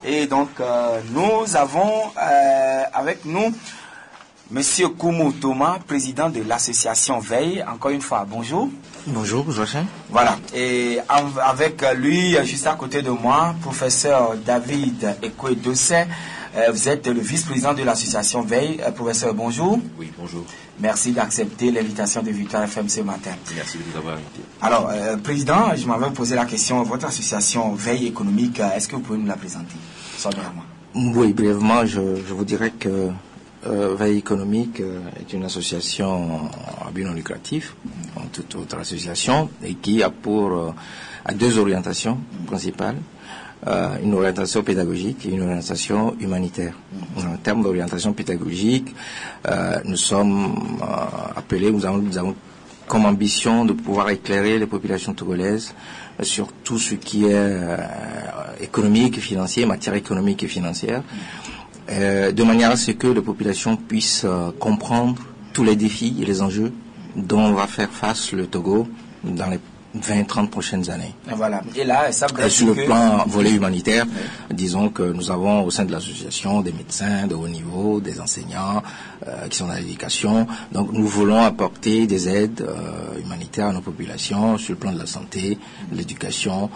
Et donc, nous avons avec nous Monsieur Koumou Thomas, président de l'association Veille. Encore une fois, bonjour. Bonjour, Joachim. Voilà. Et avec lui, juste à côté de moi, professeur David Ekwe-Dossé. Vous êtes le vice-président de l'association Veille. Professeur, bonjour. Oui, bonjour. Merci d'accepter l'invitation de Victoire FM ce matin. Merci de nous avoir invités. Alors, président, je m'avais posé la question, votre association Veille économique, est-ce que vous pouvez nous la présenter sommairement? Oui, brièvement, je vous dirais que Veille économique est une association à but non lucratif, comme toute autre association, et qui a a deux orientations principales. Une orientation pédagogique et une orientation humanitaire. En termes d'orientation pédagogique, nous sommes appelés, nous avons comme ambition de pouvoir éclairer les populations togolaises sur tout ce qui est économique et financier, matière économique et financière, de manière à ce que les populations puissent comprendre tous les défis et les enjeux dont va faire face le Togo dans les 20-30 prochaines années. Voilà. Et là, ça veut dire sur le plan volet humanitaire, disons que nous avons au sein de l'association des médecins de haut niveau, des enseignants qui sont dans l'éducation. Donc nous voulons apporter des aides humanitaires à nos populations sur le plan de la santé, de l'éducation,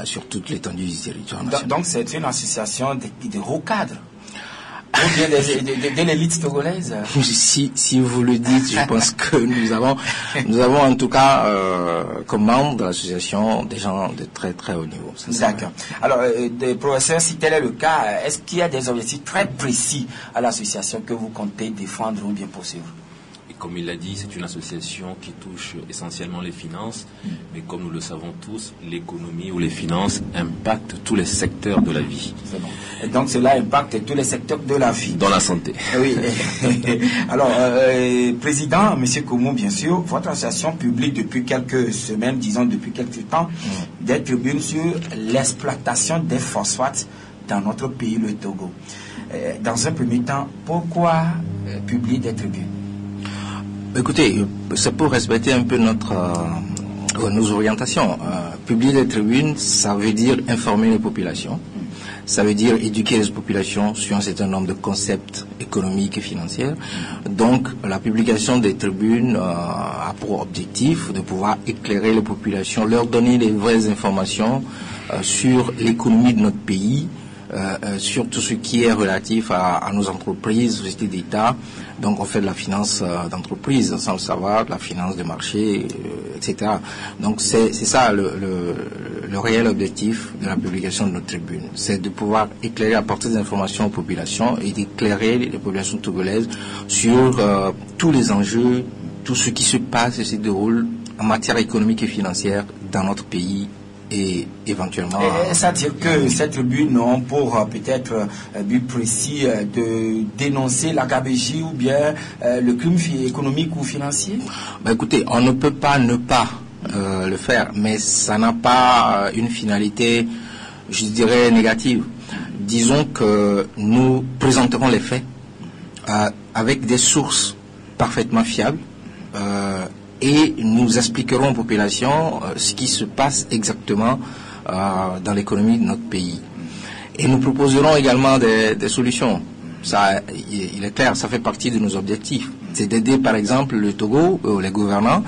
sur toute l'étendue du territoire national. Donc c'est une association de hauts cadres. Ou bien de l'élite togolaise. Si vous le dites, je pense que nous avons en tout cas comme membres de l'association des gens de très très haut niveau. D'accord. Alors, professeur, si tel est le cas, est-ce qu'il y a des objectifs très précis à l'association que vous comptez défendre ou bien poursuivre? Comme il l'a dit, c'est une association qui touche essentiellement les finances, mais comme nous le savons tous, l'économie ou les finances impactent tous les secteurs de la vie. C'est bon. Et donc cela impacte tous les secteurs de la vie. Dans la santé. Oui. Alors, président, monsieur Koumou, bien sûr, votre association publie depuis quelques semaines, disons depuis quelques temps, des tribunes sur l'exploitation des phosphates dans notre pays, le Togo. Dans un premier temps, pourquoi publier des tribunes? Écoutez, c'est pour respecter un peu nos orientations. Publier des tribunes, ça veut dire informer les populations. Ça veut dire éduquer les populations sur un certain nombre de concepts économiques et financiers. Donc, la publication des tribunes a pour objectif de pouvoir éclairer les populations, leur donner les vraies informations sur l'économie de notre pays, sur tout ce qui est relatif à nos entreprises, sociétés d'État. Donc on fait de la finance d'entreprise, sans le savoir, de la finance de marché, etc. Donc c'est ça le réel objectif de la publication de notre tribune. C'est de pouvoir éclairer, apporter des informations aux populations et d'éclairer les populations togolaises sur tous les enjeux, tout ce qui se passe et se déroule en matière économique et financière dans notre pays. Et éventuellement... Ça veut dire que cette tribune ont pour peut-être but précis de dénoncer la gabegie ou bien le crime économique ou financier? Écoutez, on ne peut pas ne pas le faire, mais ça n'a pas une finalité, je dirais, négative. Disons que nous présenterons les faits avec des sources parfaitement fiables, et nous expliquerons aux populations ce qui se passe exactement dans l'économie de notre pays. Et nous proposerons également des solutions. Ça, il est clair, ça fait partie de nos objectifs. C'est d'aider par exemple le Togo, les gouvernants,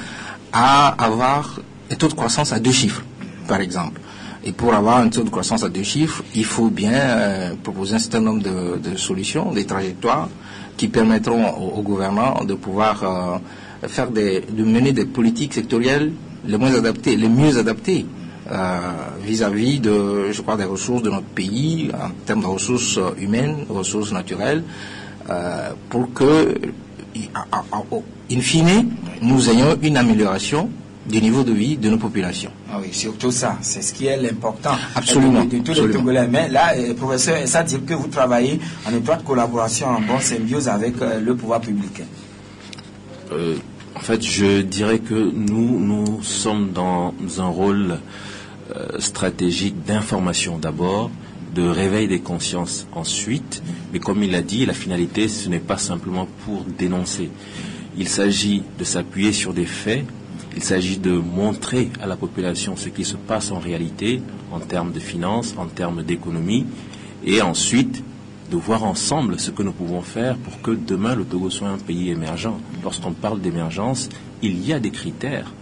à avoir un taux de croissance à 2 chiffres, par exemple. Et pour avoir un taux de croissance à 2 chiffres, il faut bien proposer un certain nombre de solutions, des trajectoires qui permettront aux gouvernants de pouvoir... de mener des politiques sectorielles les mieux adaptées vis-à-vis des ressources de notre pays, en termes de ressources humaines, ressources naturelles, pour que, in fine, nous ayons une amélioration du niveau de vie de nos populations. Ah oui, surtout ça, c'est ce qui est l'important. Absolument. De tous les Togolais. Mais là, professeur, ça veut dire que vous travaillez en étroite collaboration, en bonne symbiose avec le pouvoir public. En fait, je dirais que nous sommes dans un rôle stratégique d'information d'abord, de réveil des consciences ensuite, mais comme il l'a dit, la finalité, ce n'est pas simplement pour dénoncer. Il s'agit de s'appuyer sur des faits, il s'agit de montrer à la population ce qui se passe en réalité, en termes de finances, en termes d'économie, et ensuite de voir ensemble ce que nous pouvons faire pour que demain le Togo soit un pays émergent. Lorsqu'on parle d'émergence, il y a des critères,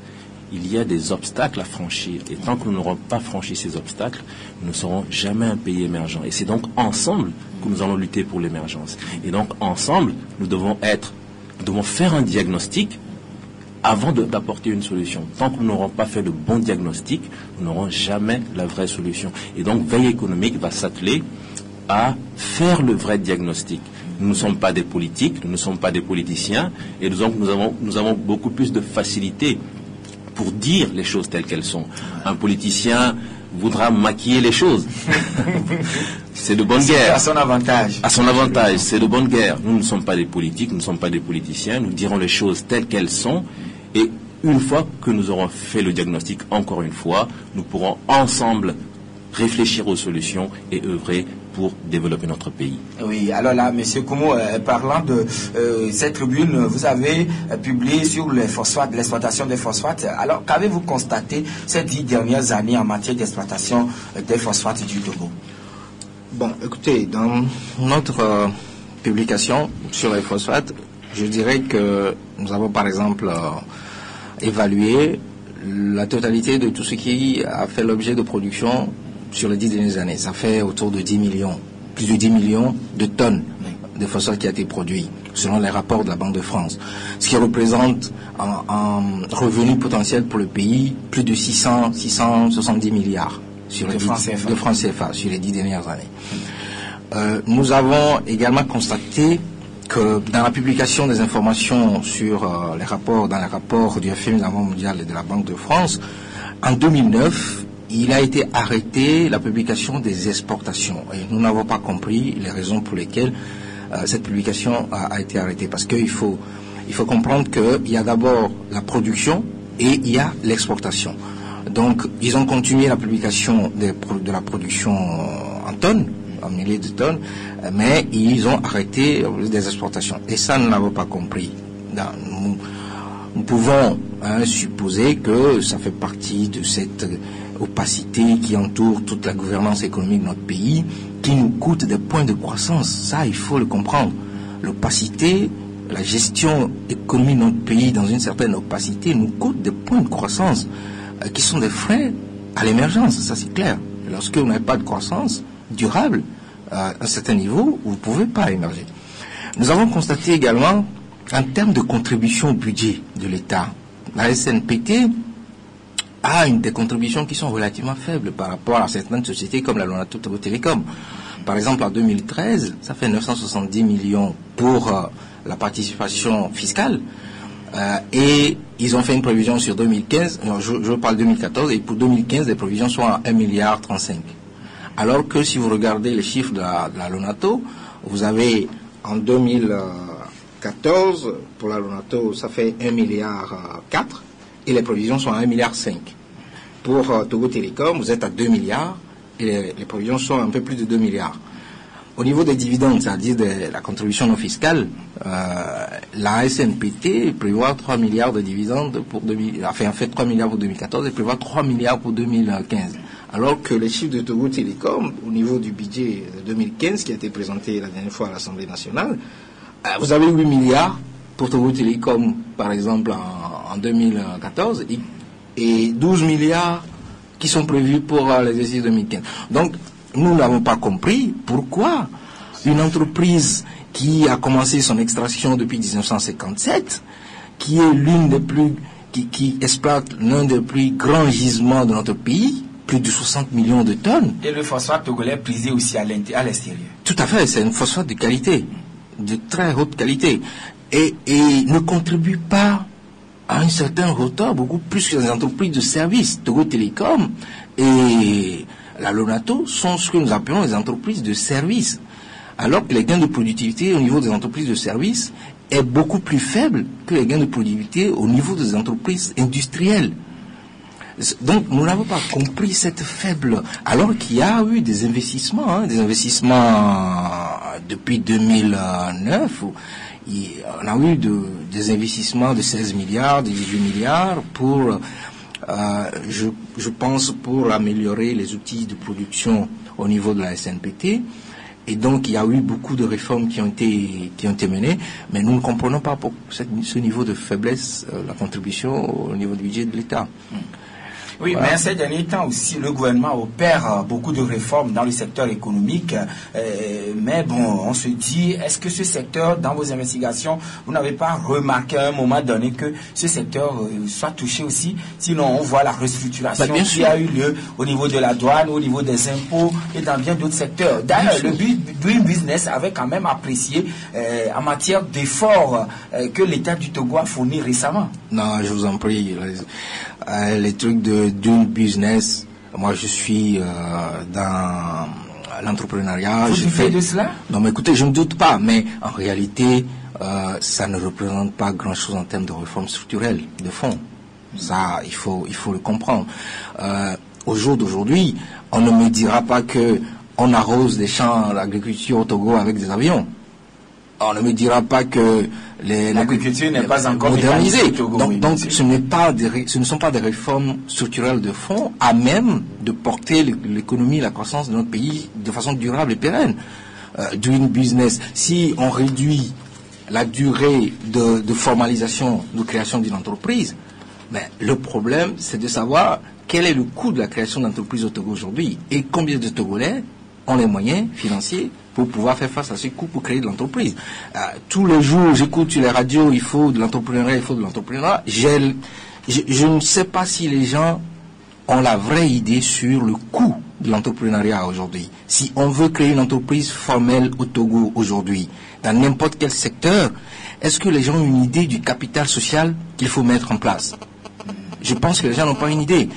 il y a des obstacles à franchir. Et tant que nous n'aurons pas franchi ces obstacles, nous ne serons jamais un pays émergent. Et c'est donc ensemble que nous allons lutter pour l'émergence. Et donc ensemble, nous devons faire un diagnostic avant d'apporter une solution. Tant que nous n'aurons pas fait le bon diagnostic, nous n'aurons jamais la vraie solution. Et donc Veille économique va s'atteler à faire le vrai diagnostic. Nous ne sommes pas des politiques, nous ne sommes pas des politiciens, et donc nous avons beaucoup plus de facilité pour dire les choses telles qu'elles sont. Un politicien voudra maquiller les choses. C'est de bonne guerre. À son avantage. À son avantage, c'est de bonne guerre. Nous ne sommes pas des politiques, nous ne sommes pas des politiciens, nous dirons les choses telles qu'elles sont, et une fois que nous aurons fait le diagnostic, encore une fois, nous pourrons ensemble réfléchir aux solutions et œuvrer pour développer notre pays. Oui, alors là, M. Koumou, parlant de cette tribune, vous avez publié sur les phosphates, l'exploitation des phosphates. Alors, qu'avez-vous constaté ces 10 dernières années en matière d'exploitation des phosphates du Togo? Bon, écoutez, dans notre publication sur les phosphates, je dirais que nous avons par exemple évalué la totalité de tout ce qui a fait l'objet de production sur les 10 dernières années. Ça fait autour de 10 millions, plus de 10 millions de tonnes de phosphate qui a été produit, selon les rapports de la Banque de France. Ce qui représente un revenu potentiel pour le pays, plus de 670 milliards de francs CFA sur les 10 dernières années. Nous avons également constaté que dans la publication des informations sur les rapports, dans les rapports du FMI, de la Banque mondiale et de la Banque de France, en 2009, il a été arrêté la publication des exportations. Et nous n'avons pas compris les raisons pour lesquelles cette publication a été arrêtée. Parce qu'il faut comprendre qu'il y a d'abord la production et il y a l'exportation. Donc, ils ont continué la publication de la production en tonnes, en milliers de tonnes, mais ils ont arrêté des exportations. Et ça, nous n'avons pas compris. Nous pouvons supposer que ça fait partie de cette opacité qui entoure toute la gouvernance économique de notre pays, qui nous coûte des points de croissance. Ça, il faut le comprendre. L'opacité, la gestion économique de notre pays dans une certaine opacité nous coûte des points de croissance qui sont des freins à l'émergence. Ça, c'est clair. Lorsque vous n'avez pas de croissance durable à un certain niveau, vous ne pouvez pas émerger. Nous avons constaté également, en termes de contribution au budget de l'État, la SNPT a des contributions qui sont relativement faibles par rapport à certaines sociétés comme la Lonato Togo Télécom. Par exemple, en 2013, ça fait 970 millions pour la participation fiscale. Et ils ont fait une prévision sur 2015, je parle 2014, et pour 2015, les prévisions sont à 1,35 milliard. Alors que si vous regardez les chiffres de la Lonato, vous avez en 2014, pour la Lonato, ça fait 1,4 milliard, et les prévisions sont à 1,5 milliard. Pour Togo Télécom, vous êtes à 2 milliards, et les prévisions sont un peu plus de 2 milliards. Au niveau des dividendes, c'est-à-dire de la contribution non fiscale, la SNPT prévoit 3 milliards de dividendes pour 3 milliards pour 2014 et prévoit 3 milliards pour 2015. Alors que les chiffres de Togo Télécom, au niveau du budget 2015 qui a été présenté la dernière fois à l'Assemblée nationale, vous avez 8 milliards pour Togo Télécom, par exemple, en 2014, et 12 milliards qui sont prévus pour l'exercice 2015. Donc, nous n'avons pas compris pourquoi une entreprise qui a commencé son extraction depuis 1957, qui est qui exploite l'un des plus grands gisements de notre pays, plus de 60 millions de tonnes. Et le phosphate togolais prisé aussi à l'extérieur. Tout à fait, c'est une phosphate de qualité, de très haute qualité, et ne contribue pas à un certain retard, beaucoup plus que les entreprises de services. Togo Télécom et la Lonato sont ce que nous appelons les entreprises de services. Alors que les gains de productivité au niveau des entreprises de services est beaucoup plus faible que les gains de productivité au niveau des entreprises industrielles. Donc, nous n'avons pas compris cette faible, alors qu'il y a eu des investissements depuis 2009, on a eu des investissements de 16 milliards, de 18 milliards pour, je pense, pour améliorer les outils de production au niveau de la SNPT. Et donc, il y a eu beaucoup de réformes qui ont été menées, mais nous ne comprenons pas pour ce niveau de faiblesse, la contribution au niveau du budget de l'État. Oui, voilà. Mais ces derniers temps aussi, le gouvernement opère beaucoup de réformes dans le secteur économique. Mais bon, on se dit, est-ce que ce secteur, dans vos investigations, vous n'avez pas remarqué à un moment donné que ce secteur soit touché aussi? Sinon, on voit la restructuration qui a eu lieu au niveau de la douane, au niveau des impôts et dans bien d'autres secteurs. D'ailleurs, le Doing Business avait quand même apprécié en matière d'efforts que l'État du Togo a fourni récemment. Non, je vous en prie. Les trucs de Doing Business, moi je suis dans l'entrepreneuriat. Vous doutez de cela? Non, mais écoutez, je ne doute pas, mais en réalité, ça ne représente pas grand-chose en termes de réforme structurelle, de fond. Ça, il faut le comprendre. Au jour d'aujourd'hui, on ne me dira pas que on arrose des champs d'agriculture au Togo avec des avions. On ne me dira pas que l'agriculture n'est pas encore modernisée. Donc ce ne sont pas des réformes structurelles de fond à même de porter l'économie, la croissance de notre pays de façon durable et pérenne. Doing Business, si on réduit la durée de formalisation, de création d'une entreprise, mais le problème, c'est de savoir quel est le coût de la création d'entreprise au Togo aujourd'hui et combien de Togolais ont les moyens financiers pour pouvoir faire face à ces coûts pour créer de l'entreprise. Tous les jours, j'écoute sur les radios, il faut de l'entrepreneuriat, il faut de l'entrepreneuriat. Je ne sais pas si les gens ont la vraie idée sur le coût de l'entrepreneuriat aujourd'hui. Si on veut créer une entreprise formelle au Togo aujourd'hui, dans n'importe quel secteur, est-ce que les gens ont une idée du capital social qu'il faut mettre en place? Je pense que les gens n'ont pas une idée.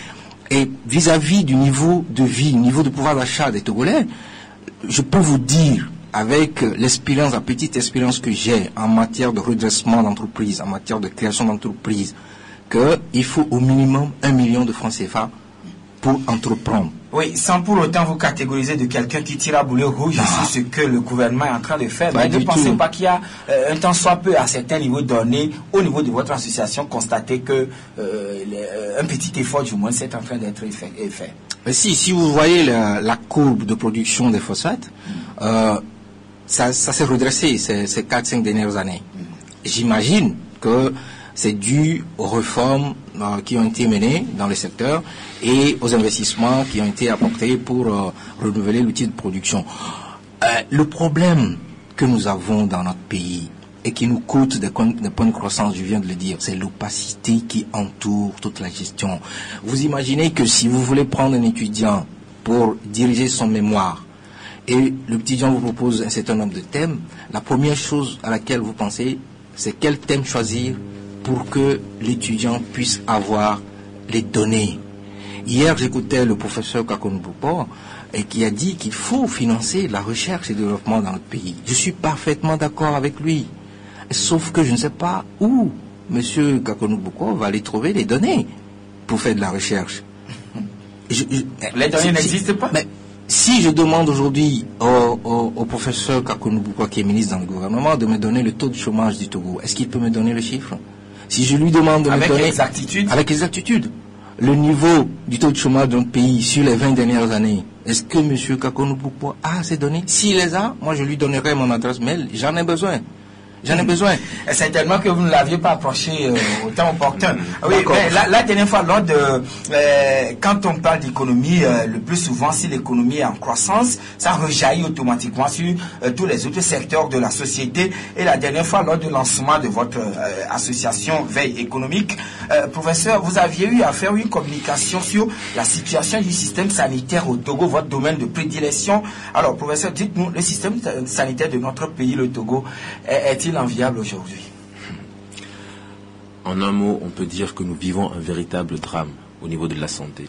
Et vis-à-vis du niveau de vie, niveau de pouvoir d'achat des Togolais, je peux vous dire, avec l'expérience, la petite expérience que j'ai en matière de redressement d'entreprise, en matière de création d'entreprise, qu'il faut au minimum 1 million de francs CFA pour entreprendre. Oui, sans pour autant vous catégoriser de quelqu'un qui tire à boulet rouge sur ce que le gouvernement est en train de faire. Mais ne pensez pas qu'il y a un temps soit peu à certains niveaux donnés, au niveau de votre association, constater que un petit effort du moins c'est en train d'être fait. Mais si vous voyez la courbe de production des phosphates, ça s'est redressé ces 4-5 dernières années. J'imagine que c'est dû aux réformes qui ont été menées dans le secteur et aux investissements qui ont été apportés pour renouveler l'outil de production. Le problème que nous avons dans notre pays et qui nous coûte des points de croissance, je viens de le dire, c'est l'opacité qui entoure toute la gestion. Vous imaginez que si vous voulez prendre un étudiant pour diriger son mémoire et le petit étudiant vous propose un certain nombre de thèmes, la première chose à laquelle vous pensez, c'est quel thème choisir pour que l'étudiant puisse avoir les données. Hier, j'écoutais le professeur Kakonou Boupo et qui a dit qu'il faut financer la recherche et le développement dans notre pays. Je suis parfaitement d'accord avec lui. Sauf que je ne sais pas où M. Kakonou Boupo va aller trouver les données pour faire de la recherche. Les données n'existent pas. Mais si je demande aujourd'hui au professeur Kakonou Boupo, qui est ministre dans le gouvernement, de me donner le taux de chômage du Togo, est-ce qu'il peut me donner le chiffre? Si je lui demande de me donner... Avec exactitude. Le niveau du taux de chômage de notre pays sur les 20 dernières années, est-ce que M. Kakonou Boupo a ces données? S'il les a, moi je lui donnerai mon adresse mail, j'en ai besoin. J'en ai besoin. C'est tellement que vous ne l'aviez pas approché au temps opportun. Oui, mais la dernière fois, quand on parle d'économie, le plus souvent, si l'économie est en croissance, ça rejaillit automatiquement sur tous les autres secteurs de la société. Et la dernière fois, lors du lancement de votre association Veille économique, professeur, vous aviez eu à faire une communication sur la situation du système sanitaire au Togo, votre domaine de prédilection. Alors, professeur, dites-nous, le système sanitaire de notre pays, le Togo, est-il enviable aujourd'hui? En un mot, on peut dire que nous vivons un véritable drame au niveau de la santé.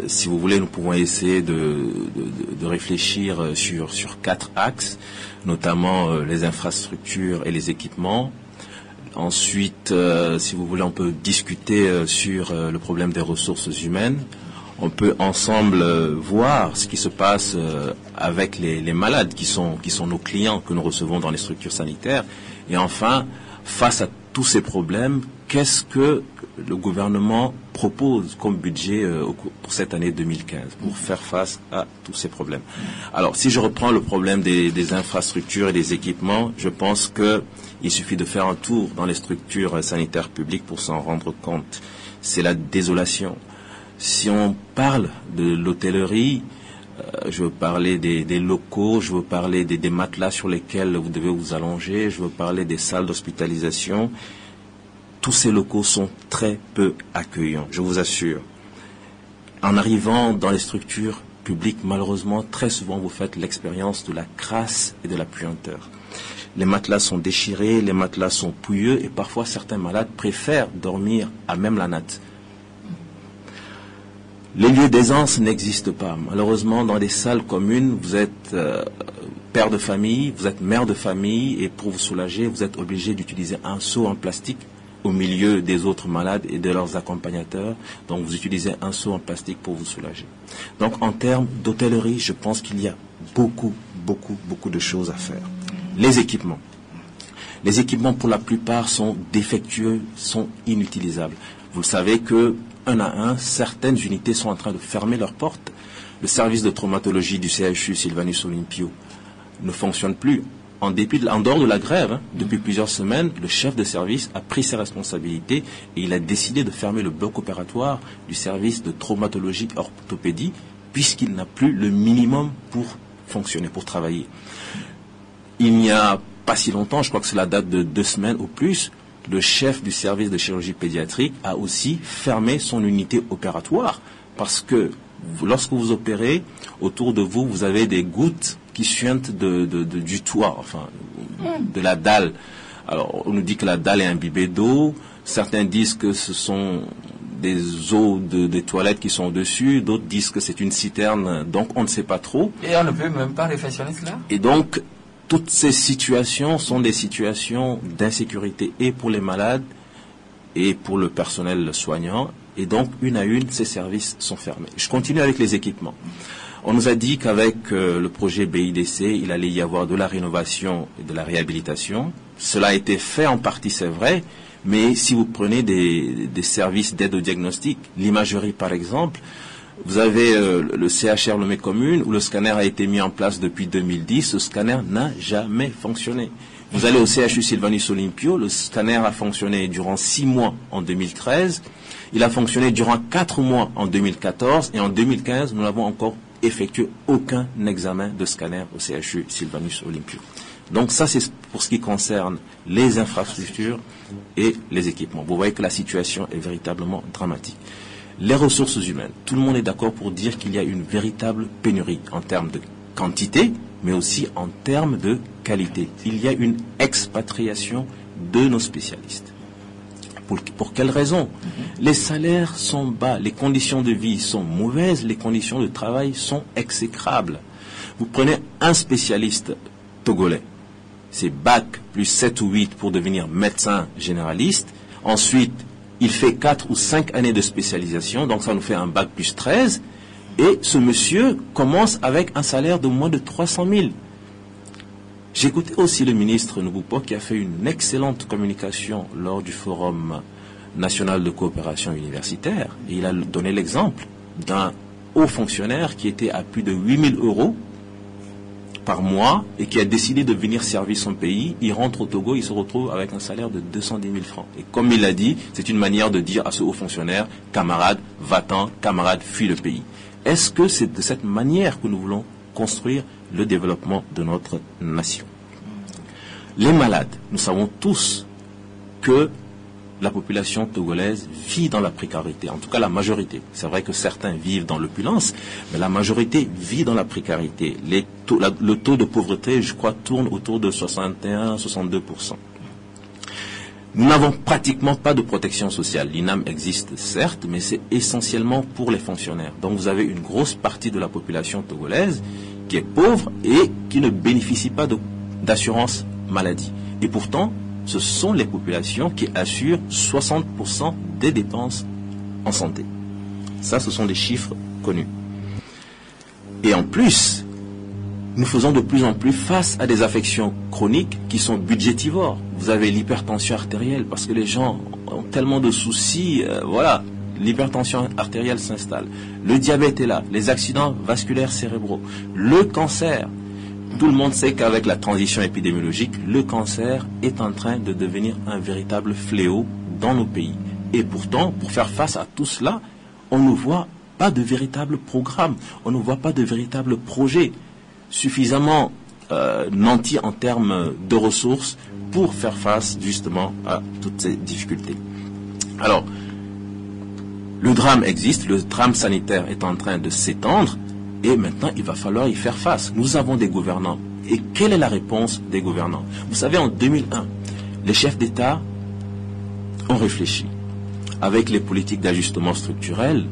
Si vous voulez, nous pouvons essayer de réfléchir sur 4 axes, notamment les infrastructures et les équipements. Ensuite, si vous voulez, on peut discuter sur le problème des ressources humaines. On peut ensemble voir ce qui se passe avec les malades qui sont nos clients que nous recevons dans les structures sanitaires. Et enfin, face à tous ces problèmes, qu'est-ce que le gouvernement propose comme budget pour cette année 2015 pour faire face à tous ces problèmes. Alors, si je reprends le problème des infrastructures et des équipements, je pense qu'il suffit de faire un tour dans les structures sanitaires publiques pour s'en rendre compte. C'est la désolation. Si on parle de l'hôtellerie, je veux parler des locaux, je veux parler des matelas sur lesquels vous devez vous allonger, je veux parler des salles d'hospitalisation. Tous ces locaux sont très peu accueillants, je vous assure. En arrivant dans les structures publiques, malheureusement, très souvent, vous faites l'expérience de la crasse et de la puanteur. Les matelas sont déchirés, les matelas sont pouilleux et parfois certains malades préfèrent dormir à même la natte. Les lieux d'aisance n'existent pas. Malheureusement, dans des salles communes, vous êtes père de famille, vous êtes mère de famille et pour vous soulager, vous êtes obligé d'utiliser un seau en plastique au milieu des autres malades et de leurs accompagnateurs. Donc vous utilisez un seau en plastique pour vous soulager. Donc en termes d'hôtellerie, je pense qu'il y a beaucoup de choses à faire. Les équipements. Les équipements pour la plupart sont défectueux, sont inutilisables. Vous le savez que, un à un, certaines unités sont en train de fermer leurs portes. Le service de traumatologie du CHU Sylvanus Olympio ne fonctionne plus. En dehors de la grève, depuis plusieurs semaines, le chef de service a pris ses responsabilités et il a décidé de fermer le bloc opératoire du service de traumatologie orthopédie puisqu'il n'a plus le minimum pour fonctionner, pour travailler. Il n'y a pas si longtemps, je crois que cela date de 2 semaines ou plus, le chef du service de chirurgie pédiatrique a aussi fermé son unité opératoire parce que lorsque vous opérez, autour de vous, vous avez des gouttes qui suintent du toit, enfin, de la dalle. Alors, on nous dit que la dalle est imbibée d'eau. Certains disent que ce sont des eaux des toilettes qui sont dessus. D'autres disent que c'est une citerne. Donc, on ne sait pas trop. Et on ne peut même pas réflexionner cela. Et donc, toutes ces situations sont des situations d'insécurité et pour les malades et pour le personnel soignant. Et donc, une à une, ces services sont fermés. Je continue avec les équipements. On nous a dit qu'avec le projet BIDC, il allait y avoir de la rénovation et de la réhabilitation. Cela a été fait en partie, c'est vrai, mais si vous prenez des services d'aide au diagnostic, l'imagerie par exemple, vous avez le CHR Lomé Commune où le scanner a été mis en place depuis 2010. Ce scanner n'a jamais fonctionné. Vous allez au CHU Sylvanus Olympio, le scanner a fonctionné durant 6 mois en 2013. Il a fonctionné durant 4 mois en 2014 et en 2015, nous n'avons encore effectué aucun examen de scanner au CHU Sylvanus Olympio. Donc ça, c'est pour ce qui concerne les infrastructures et les équipements. Vous voyez que la situation est véritablement dramatique. Les ressources humaines. Tout le monde est d'accord pour dire qu'il y a une véritable pénurie en termes de quantité, mais aussi en termes de qualité. Il y a une expatriation de nos spécialistes. Pour quelles raisons? Les salaires sont bas, les conditions de vie sont mauvaises, les conditions de travail sont exécrables. Vous prenez un spécialiste togolais, c'est bac plus 7 ou 8 pour devenir médecin généraliste. Ensuite, il fait 4 ou 5 années de spécialisation, donc ça nous fait un bac plus 13. Et ce monsieur commence avec un salaire de moins de 300 000. J'ai écouté aussi le ministre Nouboupo qui a fait une excellente communication lors du Forum national de coopération universitaire. Et il a donné l'exemple d'un haut fonctionnaire qui était à plus de 8 000 euros par mois et qui a décidé de venir servir son pays. Il rentre au Togo, il se retrouve avec un salaire de 210 000 francs. Et comme il l'a dit, c'est une manière de dire à ce haut fonctionnaire, camarade, va-t'en, camarade, fuis le pays. Est-ce que c'est de cette manière que nous voulons construire le développement de notre nation? Les malades, nous savons tous que la population togolaise vit dans la précarité, en tout cas la majorité. C'est vrai que certains vivent dans l'opulence, mais la majorité vit dans la précarité. Le taux de pauvreté, je crois, tourne autour de 61-62%. Nous n'avons pratiquement pas de protection sociale. L'INAM existe certes, mais c'est essentiellement pour les fonctionnaires. Donc vous avez une grosse partie de la population togolaise qui est pauvre et qui ne bénéficie pas d'assurance maladie. Et pourtant, ce sont les populations qui assurent 60% des dépenses en santé. Ça, ce sont des chiffres connus. Et en plus, nous faisons de plus en plus face à des affections chroniques qui sont budgétivores. Vous avez l'hypertension artérielle parce que les gens ont tellement de soucis, voilà, l'hypertension artérielle s'installe, le diabète est là, les accidents vasculaires cérébraux, le cancer. Tout le monde sait qu'avec la transition épidémiologique, le cancer est en train de devenir un véritable fléau dans nos pays. Et pourtant, pour faire face à tout cela, on ne voit pas de véritable programme, on ne voit pas de véritable projet suffisamment nanti en termes de ressources pour faire face justement à toutes ces difficultés. Alors, le drame existe, le drame sanitaire est en train de s'étendre et maintenant il va falloir y faire face. Nous avons des gouvernants. Et quelle est la réponse des gouvernants? Vous savez, en 2001, les chefs d'État ont réfléchi. Avec les politiques d'ajustement structurel,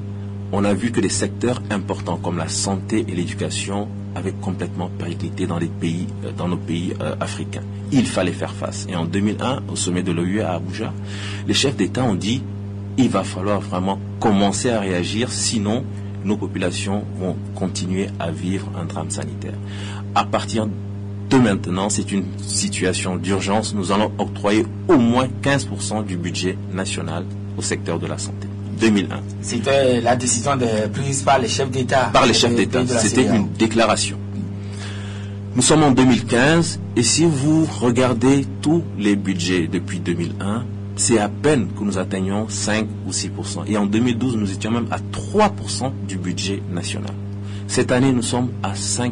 on a vu que des secteurs importants comme la santé et l'éducation avaient complètement périclité dans nos pays africains. Il fallait faire face. Et en 2001, au sommet de l'OUE à Abuja, les chefs d'État ont dit il va falloir vraiment commencer à réagir, sinon nos populations vont continuer à vivre un drame sanitaire. À partir de maintenant, c'est une situation d'urgence. Nous allons octroyer au moins 15% du budget national au secteur de la santé. 2001. C'était la décision prise par les chefs d'État. Par les chefs d'État. C'était une déclaration. Nous sommes en 2015 et si vous regardez tous les budgets depuis 2001, c'est à peine que nous atteignons 5 ou 6%. Et en 2012, nous étions même à 3% du budget national. Cette année, nous sommes à 5,48%.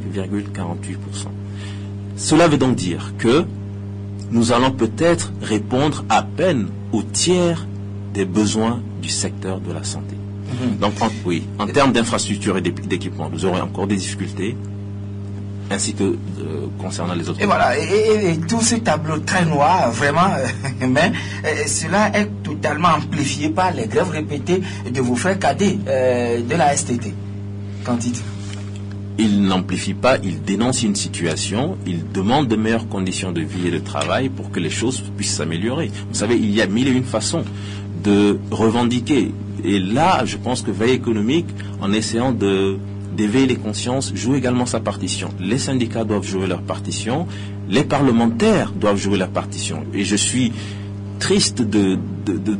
Cela veut donc dire que nous allons peut-être répondre à peine au tiers des besoins du secteur de la santé. Donc, en termes d'infrastructures et d'équipements, nous aurons encore des difficultés, ainsi que concernant les autres. Et voilà, et tout ce tableau très noir, vraiment, mais cela est totalement amplifié par les grèves répétées de vos frères cadets de la STT. Qu'en dites-vous? Il n'amplifie pas, il dénonce une situation, il demande de meilleures conditions de vie et de travail pour que les choses puissent s'améliorer. Vous savez, il y a mille et une façons de revendiquer. Et là, je pense que Veille économique, en essayant d'éveiller les consciences, joue également sa partition. Les syndicats doivent jouer leur partition, les parlementaires doivent jouer leur partition. Et je suis triste de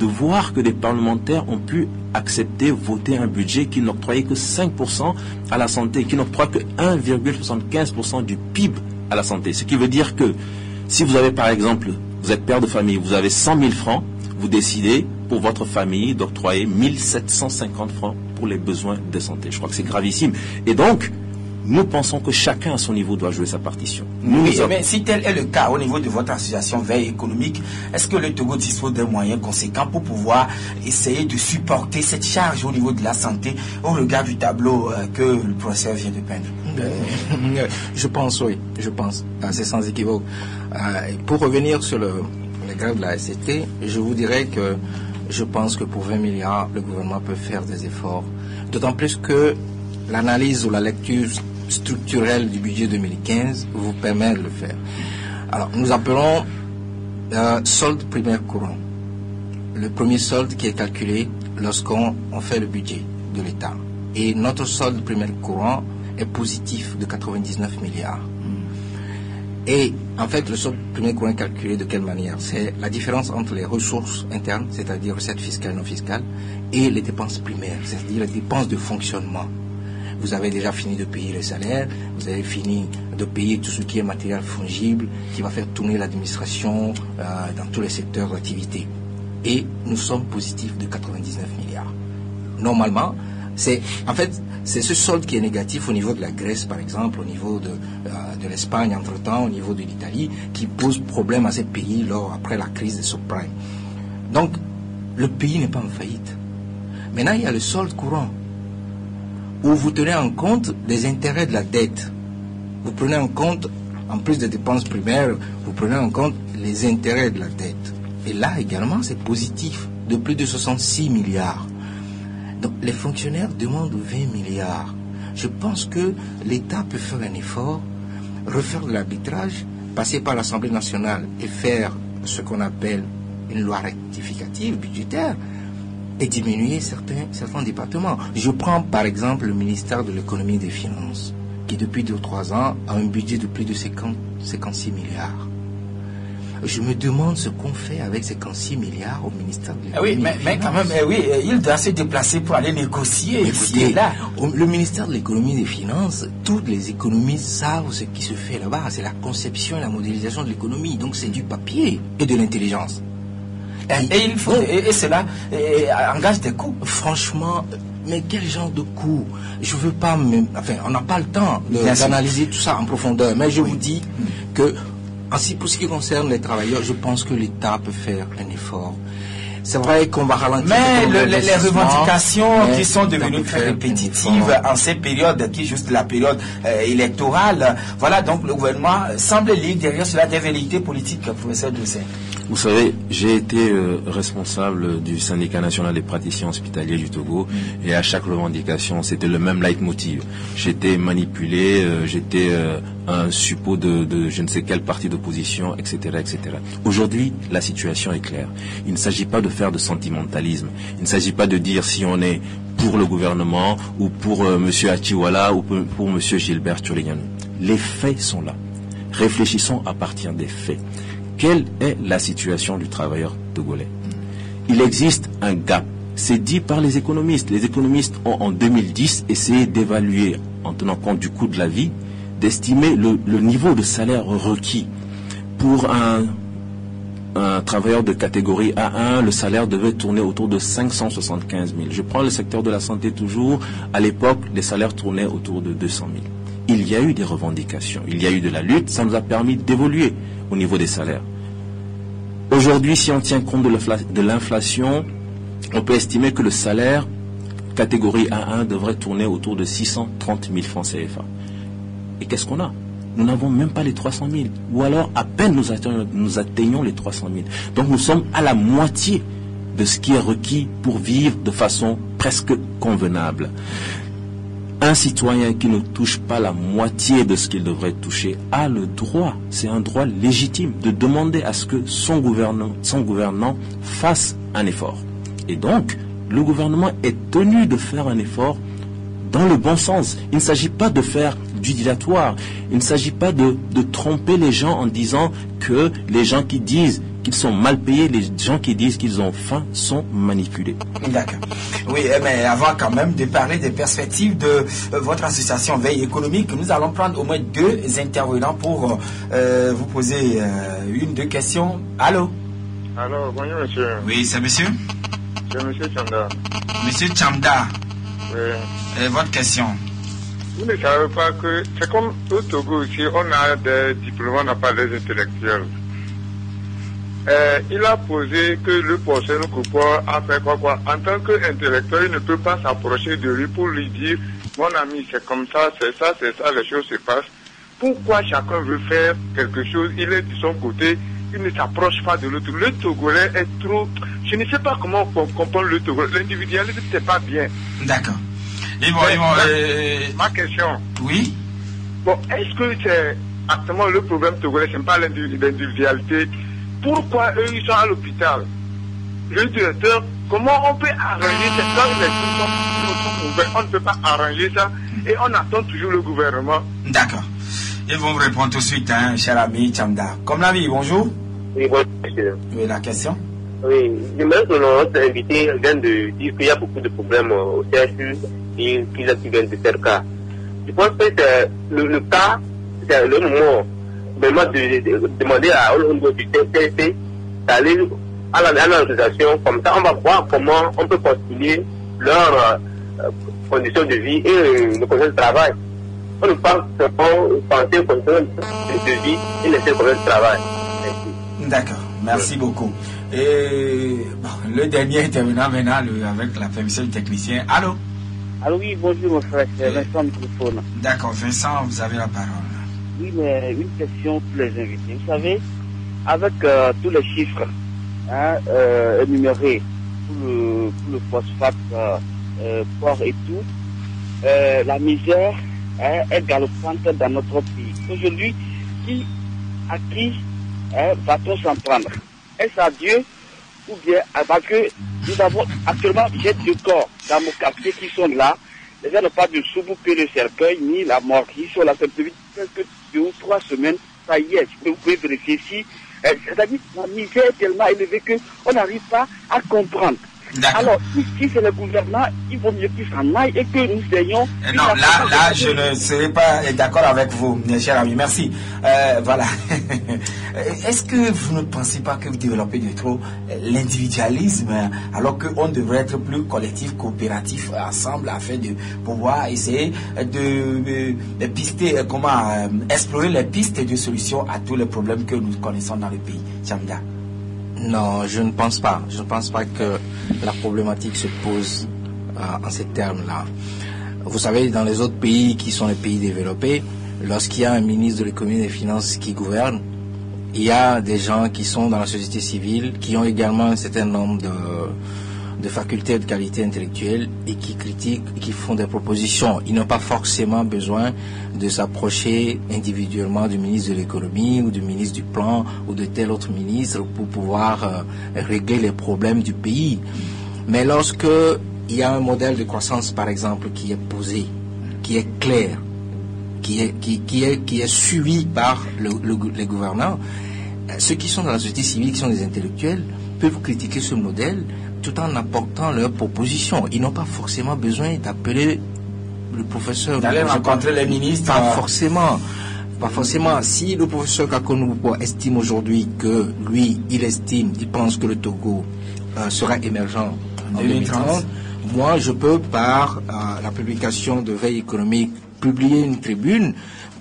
voir que des parlementaires ont pu accepter, voter un budget qui n'octroyait que 5% à la santé, qui n'octroie que 1,75% du PIB à la santé. Ce qui veut dire que si vous avez par exemple, vous êtes père de famille, vous avez 100 000 francs, vous décidez pour votre famille d'octroyer 1750 francs pour les besoins de santé. Je crois que c'est gravissime. Et donc, nous pensons que chacun à son niveau doit jouer sa partition. Mais si tel est le cas au niveau de votre association Veille économique, est-ce que le Togo dispose d'un moyen conséquent pour pouvoir essayer de supporter cette charge au niveau de la santé au regard du tableau que le professeur vient de peindre? Je pense, oui. Je pense. C'est sans équivoque. Pour revenir sur les grèves de la SCT, je vous dirais que je pense que pour 20 milliards, le gouvernement peut faire des efforts. D'autant plus que l'analyse ou la lecture structurelle du budget 2015 vous permet de le faire. Alors, nous appelons solde primaire courant. Le premier solde qui est calculé lorsqu'on fait le budget de l'État. Et notre solde primaire courant est positif de 99 milliards. Et en fait, le solde primaire courant est calculé de quelle manière? C'est la différence entre les ressources internes, c'est-à-dire recettes fiscales et non fiscales, et les dépenses primaires, c'est-à-dire les dépenses de fonctionnement. Vous avez déjà fini de payer les salaires, vous avez fini de payer tout ce qui est matériel fongible, qui va faire tourner l'administration dans tous les secteurs d'activité. Et nous sommes positifs de 99 milliards. Normalement, c'est ce solde qui est négatif au niveau de la Grèce, par exemple, au niveau de l'Espagne, entre-temps, au niveau de l'Italie, qui pose problème à ces pays après la crise des subprimes. Donc, le pays n'est pas en faillite. Maintenant, il y a le solde courant, où vous tenez en compte les intérêts de la dette. Vous prenez en compte, en plus des dépenses primaires, vous prenez en compte les intérêts de la dette. Et là également, c'est positif, de plus de 66 milliards. Donc les fonctionnaires demandent 20 milliards. Je pense que l'État peut faire un effort, refaire de l'arbitrage, passer par l'Assemblée nationale et faire ce qu'on appelle une loi rectificative budgétaire, et diminuer certains départements. Je prends par exemple le ministère de l'économie et des finances, qui depuis 2 ou 3 ans a un budget de plus de 56 milliards. Je me demande ce qu'on fait avec ces 56 milliards au ministère de l'économie. Oui, mais quand même, il doit se déplacer pour aller négocier. Écoutez, là. Le ministère de l'économie et des finances, toutes les économistes savent ce qui se fait là-bas. C'est la conception et la modélisation de l'économie. Donc c'est du papier et de l'intelligence. Et cela engage des coûts. Franchement, mais quel genre de coûts? Je veux pas on n'a pas le temps d'analyser tout ça en profondeur. Mais je vous dis que, pour ce qui concerne les travailleurs, je pense que l'État peut faire un effort. C'est vrai qu'on va ralentir. Mais les revendications qui sont devenues très répétitives en cette période, qui est juste la période électorale, voilà, donc le gouvernement semble lire derrière cela des velléités politiques, professeur Doucet. Vous savez, j'ai été responsable du syndicat national des praticiens hospitaliers du Togo, et à chaque revendication, c'était le même leitmotiv. J'étais manipulé, j'étais un suppôt de je ne sais quel parti d'opposition, etc., etc. Aujourd'hui, la situation est claire. Il ne s'agit pas de faire de sentimentalisme. Il ne s'agit pas de dire si on est pour le gouvernement ou pour M. Achiwala ou pour M. Gilbert Tuligano. Les faits sont là. Réfléchissons à partir des faits. Quelle est la situation du travailleur togolais? Il existe un gap. C'est dit par les économistes. Les économistes ont en 2010 essayé d'évaluer, en tenant compte du coût de la vie, d'estimer le niveau de salaire requis. Pour un travailleur de catégorie A1, le salaire devait tourner autour de 575 000. Je prends le secteur de la santé toujours. À l'époque, les salaires tournaient autour de 200 000. Il y a eu des revendications, il y a eu de la lutte, ça nous a permis d'évoluer au niveau des salaires. Aujourd'hui, si on tient compte de l'inflation, on peut estimer que le salaire catégorie A1 devrait tourner autour de 630 000 francs CFA. Et qu'est-ce qu'on a? Nous n'avons même pas les 300 000. Ou alors, à peine nous atteignons les 300 000. Donc nous sommes à la moitié de ce qui est requis pour vivre de façon presque convenable. Un citoyen qui ne touche pas la moitié de ce qu'il devrait toucher a le droit, c'est un droit légitime, de demander à ce que son gouvernant fasse un effort. Et donc, le gouvernement est tenu de faire un effort dans le bon sens. Il ne s'agit pas de faire du dilatoire. Il ne s'agit pas de tromper les gens en disant que les gens qui disent qu'ils sont mal payés, les gens qui disent qu'ils ont faim sont manipulés. D'accord. Oui, mais avant quand même de parler des perspectives de votre association Veille économique, nous allons prendre au moins 2 intervenants pour vous poser 1-2 questions. Allô? Allô, bonjour monsieur. Oui, c'est monsieur? C'est monsieur Chamda. Monsieur Chamda. Oui. Votre question? Vous ne savez pas que c'est comme au Togo aussi, on a des diplômes, on n'a pas des intellectuels. Il a posé que le procès a fait quoi. En tant qu'intellectuel, il ne peut pas s'approcher de lui pour lui dire mon ami, c'est comme ça, c'est ça, les choses se passent. Pourquoi chacun veut faire quelque chose, il est de son côté, il ne s'approche pas de l'autre. Le Togolais est trop... Je ne sais pas comment on comprend le Togolais. L'individualisme, c'est pas bien. D'accord. Ma question. Oui. Bon, est-ce que c'est actuellement le problème togolais, c'est pas l'individualité? Pourquoi eux, ils sont à l'hôpital? Le directeur, comment on peut arranger ça? Quand les choses sont ouvertes, on ne peut pas arranger ça et on attend toujours le gouvernement. D'accord. Ils vont vous répondre tout de suite, hein, cher ami Chamda. Comme la vie, bonjour. Oui, bonjour, monsieur. Oui, la question? Oui, j'aimerais que notre invité vient de dire qu'il y a beaucoup de problèmes au CHU et qu'il vient de faire cas. Je pense que c'est le cas, c'est le moment vraiment de demander au niveau du TCC d'aller à l'organisation. Comme ça, on va voir comment on peut concilier leurs conditions de vie et les conditions de travail. On ne pense pas penser aux conditions de vie et les conditions de travail. Merci. D'accord, merci beaucoup. Et bon, le dernier intervenant maintenant avec la permission du technicien. Allô? Allô, oui, bonjour mon frère, c'est Vincent microphone. D'accord, Vincent, vous avez la parole. Oui, mais une question pour les invités. Vous savez, avec tous les chiffres énumérés pour le phosphate, porc et tout, la misère est galopante dans notre pays. Aujourd'hui, à qui va-t-on s'en prendre? Est-ce à Dieu ou bien parce que nous avons actuellement, j'ai 2 corps dans mon quartier qui sont là. Les gens n'ont pas de soubouper le cercueil ni la mort. Ils sont là depuis presque 2 ou 3 semaines. Ça y est, vous pouvez vérifier si C'est-à-dire la misère est tellement élevée qu'on n'arrive pas à comprendre. Alors, si c'est le gouvernement, il vaut mieux qu'il s'en aille et que nous ayons... Non, là, je ne serai pas d'accord avec vous, mes chers amis. Merci. Voilà. Est-ce que vous ne pensez pas que vous développez de trop l'individualisme, alors qu'on devrait être plus collectif, coopératif, ensemble, afin de pouvoir essayer de pister, explorer les pistes de solutions à tous les problèmes que nous connaissons dans le pays. Chamda. Non, je ne pense pas. Je ne pense pas que la problématique se pose en ces termes-là. Vous savez, dans les autres pays qui sont les pays développés, lorsqu'il y a un ministre de l'économie et des finances qui gouverne, il y a des gens qui sont dans la société civile, qui ont également un certain nombre de facultés et de qualités intellectuelles et qui critiquent et qui font des propositions. Ils n'ont pas forcément besoin de s'approcher individuellement du ministre de l'économie ou du ministre du plan ou de tel autre ministre pour pouvoir régler les problèmes du pays. Mais lorsque il y a un modèle de croissance, par exemple, qui est posé, qui est clair, qui est suivi par les gouvernants, ceux qui sont dans la société civile, qui sont des intellectuels, peuvent critiquer ce modèle tout en apportant leurs propositions. Ils n'ont pas forcément besoin d'appeler le professeur. D'aller rencontrer les ministres. Pas forcément. Pas forcément. Si le professeur Kakonoupo estime aujourd'hui que lui, il pense que le Togo sera émergent en 2030, moi, je peux, par la publication de Veille économique, publier une tribune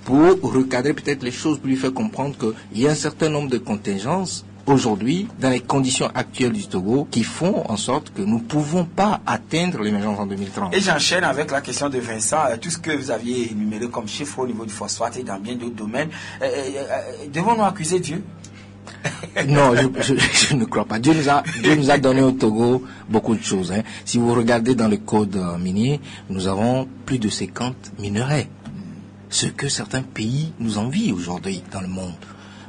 pour recadrer peut-être les choses, pour lui faire comprendre qu'il y a un certain nombre de contingences aujourd'hui, dans les conditions actuelles du Togo, qui font en sorte que nous ne pouvons pas atteindre l'émergence en 2030. Et j'enchaîne avec la question de Vincent. Tout ce que vous aviez énuméré comme chiffre au niveau du phosphate et dans bien d'autres domaines, devons-nous accuser Dieu? Non, je ne crois pas. Dieu nous a donné au Togo beaucoup de choses. Si vous regardez dans le code minier, nous avons plus de 50 minerais. Ce que certains pays nous envient aujourd'hui dans le monde.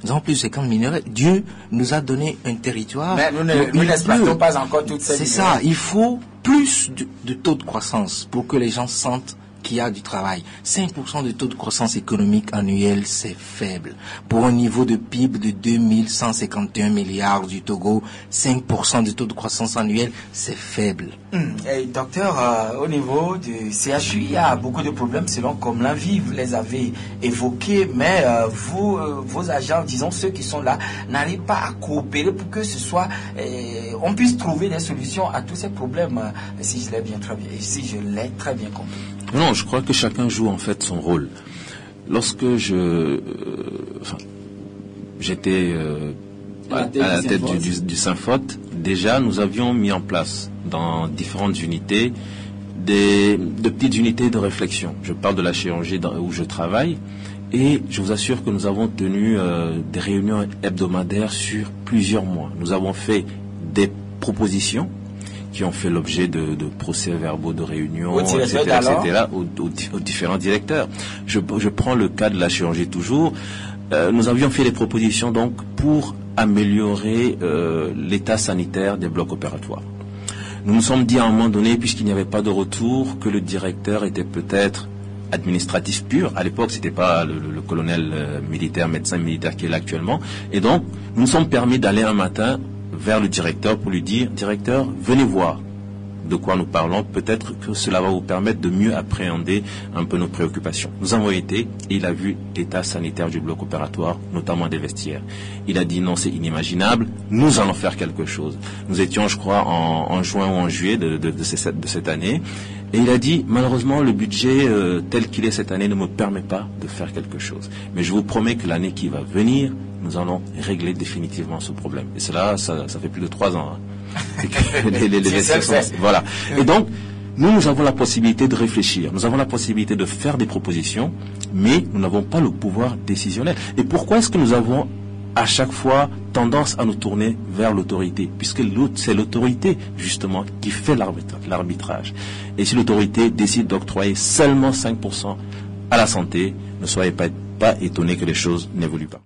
Nous avons plus de 50 minerais. Dieu nous a donné un territoire. Mais nous n'exploitons pas encore toutes ces minerais. C'est ça. Il faut plus de taux de croissance pour que les gens sentent qu'il y a du travail. 5% de taux de croissance économique annuel, c'est faible. Pour un niveau de PIB de 2151 milliards du Togo, 5% de taux de croissance annuel, c'est faible. Et docteur, au niveau du CHU, il y a beaucoup de problèmes selon comme l'envie, vous les avez évoqués, mais vos agents, disons ceux qui sont là, n'arrivent pas à coopérer pour que ce soit, on puisse trouver des solutions à tous ces problèmes, si je l'ai très bien compris. Non, je crois que chacun joue en fait son rôle. Lorsque j'étais à la tête du Synfot, déjà nous avions mis en place dans différentes unités de petites unités de réflexion. Je parle de la chirurgie où je travaille et je vous assure que nous avons tenu des réunions hebdomadaires sur plusieurs mois. Nous avons fait des propositions qui ont fait l'objet de procès-verbaux de réunions, etc., aux différents directeurs. Je prends le cas de la chirurgie toujours. Nous avions fait des propositions donc pour améliorer l'état sanitaire des blocs opératoires. Nous nous sommes dit à un moment donné, puisqu'il n'y avait pas de retour, que le directeur était peut-être administratif pur. À l'époque, c'était pas le colonel militaire, médecin militaire qui est là actuellement. Et donc, nous nous sommes permis d'aller un matin vers le directeur pour lui dire, directeur, venez voir de quoi nous parlons, peut-être que cela va vous permettre de mieux appréhender un peu nos préoccupations. Nous avons été, et il a vu l'état sanitaire du bloc opératoire, notamment des vestiaires. Il a dit non, c'est inimaginable, nous allons faire quelque chose. Nous étions, je crois, en juin ou en juillet de cette année, et il a dit, malheureusement, le budget tel qu'il est cette année ne me permet pas de faire quelque chose. Mais je vous promets que l'année qui va venir, nous allons régler définitivement ce problème. Et cela, ça fait plus de 3 ans. Voilà. Et donc, nous avons la possibilité de réfléchir, nous avons la possibilité de faire des propositions, mais nous n'avons pas le pouvoir décisionnel. Et pourquoi est-ce que nous avons à chaque fois tendance à nous tourner vers l'autorité? Puisque c'est l'autorité, justement, qui fait l'arbitrage. Et si l'autorité décide d'octroyer seulement 5% à la santé, ne soyez pas étonnés que les choses n'évoluent pas.